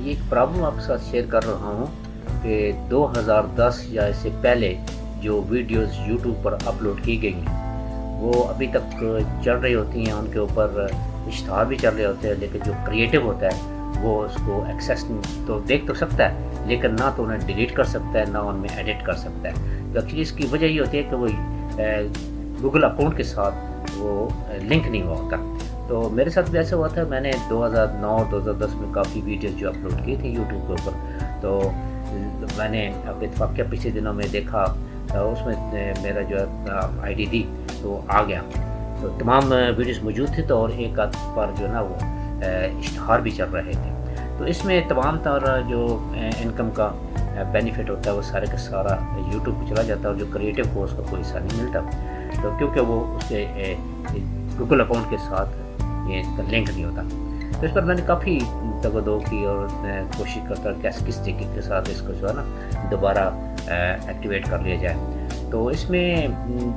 یہ ایک پرابلم آپ کے ساتھ شیئر کر رہا ہوں کہ 2010 یا اس سے پہلے جو ویڈیوز یوٹیوب پر اپلوڈ کی گئی ہیں وہ ابھی تک چل رہی ہوتی ہیں، ان کے اوپر اشتہار بھی چل رہے ہوتے ہیں، لیکن جو کریٹو ہوتا ہے وہ اس کو ایکسیس تو دیکھ تو سکتا ہے لیکن نہ تو انہیں ڈیلیٹ کر سکتا ہے نہ ان میں ایڈٹ کر سکتا ہے۔ تو ایکچولی اس کی وجہ یہ ہوتی ہے کہ وہ گوگل اکاؤنٹ کے ساتھ وہ لنک نہیں ہوا ہوتا۔ تو میرے ساتھ بھی ایسا ہوا تھا، میں نے 2009-2010 میں کافی ویڈیوز جو اپلوڈ کی تھی یوٹیوب کے اوپر، تو میں نے اب اتفاق کیا پچھلے دنوں میں دیکھا اس میں میرا جو آئی ڈی دی تو آ گیا، تو تمام ویڈیوز موجود تھے تو اور ایک آدھ پر جو نا وہ اشتہار بھی چل رہے تھے۔ تو اس میں تمام طرح جو انکم کا بینیفٹ ہوتا ہے وہ سارے کا سارا یوٹیوب پہ چلا جاتا ہے، اور جو کریٹو کو اس کا کوئی حصہ نہیں ملتا، تو کیونکہ وہ اس کے گوگل اکاؤنٹ کے ساتھ یہ لنک نہیں ہوتا۔ تو اس پر میں نے کافی تگ و دو کی اور کوشش کرتا کس طریقے کے ساتھ اس کو جو ہے نا دوبارہ ایکٹیویٹ کر لیا جائے۔ تو اس میں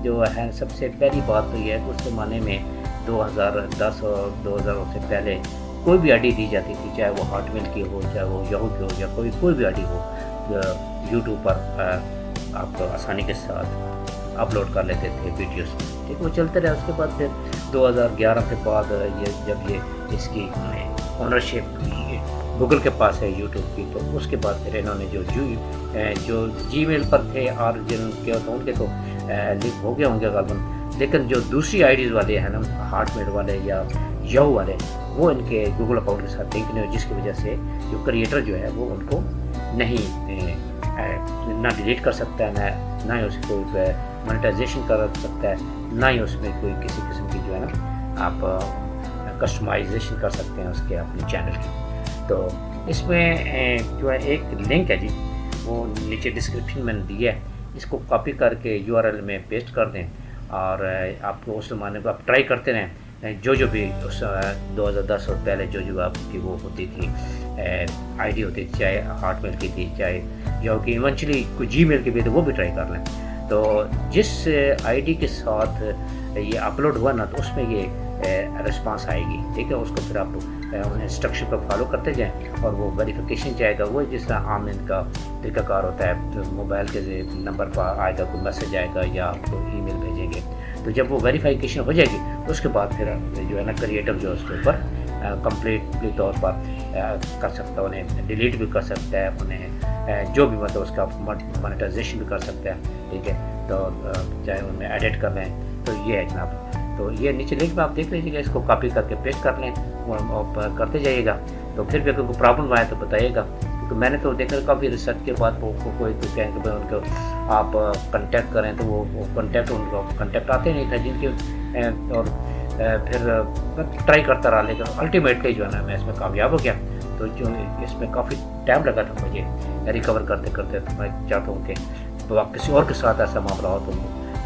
جو ہے سب سے پہلی بات تو یہ ہے کہ اس زمانے میں 2010 اور 2000 سے پہلے کوئی بھی آئی ڈی دی جاتی تھی، چاہے وہ ہاٹ میل کی ہو، چاہے وہ یہو کی ہو، یا کوئی بھی آئی ڈی ہو، یوٹیوب پر آپ آسانی کے ساتھ اپلوڈ کر لیتے تھے ویڈیوز، ٹھیک، وہ چلتے رہے۔ اس کے بعد پھر 2011 کے بعد جب یہ اس کی اونرشپ گوگل کے پاس ہے یوٹیوب کی، تو اس کے بعد پھر انہوں نے جو جی میل پر تھے اور جن کے اکاؤنٹ کے تو لنک ہو گئے ہوں گے غالباً، لیکن جو دوسری آئی ڈیز والے ہیں نا، ہارٹ میل والے یا یہو والے، وہ ان کے گوگل اکاؤنٹ کے ساتھ لنک نہیں ہو، جس کی وجہ سے جو کریٹر جو ہے وہ ان کو نہیں نہ ڈیلیٹ کر سکتا ہے، نہ ہی اس کو مونیٹائزیشن کر سکتا ہے، نہ ہی اس میں کوئی کسی قسم کی جو ہے نا آپ کسٹمائزیشن کر سکتے ہیں اس کے اپنے چینل کی۔ تو اس میں جو ہے ایک لنک ہے جی، وہ نیچے ڈسکرپشن میں نے دیا ہے، اس کو کاپی کر کے URL میں پیسٹ کر دیں، اور آپ کو اس زمانے کو آپ ٹرائی کرتے رہیں، جو بھی اس 2010 اور پہلے جو آپ کی وہ ہوتی تھی آئی ڈی ہوتی تھی، چاہے ہارٹ میل کی تھی، چاہے جو کہ ایونچولی کوئی جی میل کی بھی تھی، وہ بھی ٹرائی کر لیں۔ تو جس آئی ڈی کے ساتھ یہ اپلوڈ ہوا نا، تو اس میں یہ رسپانس آئے گی، ٹھیک ہے۔ اس کو پھر آپ انسٹرکشن کو فالو کرتے جائیں، اور وہ ویریفیکیشن جائے گا، وہ جس طرح عام ان کا طریقہ کار ہوتا ہے، تو موبائل کے نمبر پر آئے گا، کوئی میسج آئے گا یا آپ کو ای میل بھیجیں گے، تو جب وہ ویریفیکیشن ہو جائے گی اس کے بعد پھر جو ہے نا کریٹر جو اس کے اوپر کمپلیٹلی طور پر کر سکتا ہے، انہیں ڈیلیٹ بھی کر سکتا ہے، انہیں جو بھی مطلب اس کا مونیٹائزیشن بھی کر سکتا ہے، ٹھیک ہے۔ تو چاہے ان میں ایڈٹ کر لیں، تو یہ ہے جناب۔ تو یہ نیچے لنک میں آپ دیکھ لیجیے گا، اس کو کاپی کر کے پیسٹ کر لیں اور کرتے جائیے گا۔ تو پھر بھی اگر کوئی پرابلم آئے تو بتائیے گا، کیونکہ میں نے تو دیکھا کافی ریسرچ کے بعد وہ کوئی تو کہیں کہ ان کو آپ کنٹیکٹ کریں، تو وہ کنٹیکٹ ان کو کنٹیکٹ آتے نہیں تھا جن کے، اور پھر ٹرائی کرتا رہا، لیکن الٹیمیٹلی جو ہے نا میں اس میں کامیاب ہو گیا۔ تو جو اس میں کافی ٹائم لگا تھا مجھے ریکور کرتے کرتے، تو میں چاہتا ہوں کہ کسی اور کے ساتھ ایسا معاملہ ہو تو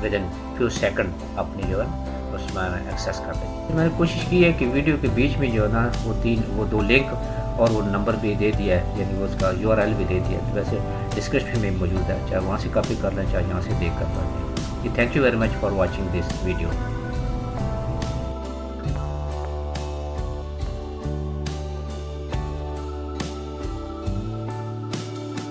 ود ان فیو سیکنڈ اپنی جو ہے اس میں ایکسیس کر دیں۔ میں نے کوشش کی ہے کہ ویڈیو کے بیچ میں جو ہے نا وہ دو لنک اور وہ نمبر بھی دے دیا ہے، یعنی وہ اس کا URL بھی دے دیا ہے، ویسے ڈسکرپشن میں موجود ہے، چاہے وہاں سے کاپی کر لیں چاہے یہاں سے دیکھ کر لیں۔ Thank you very much for watching this video.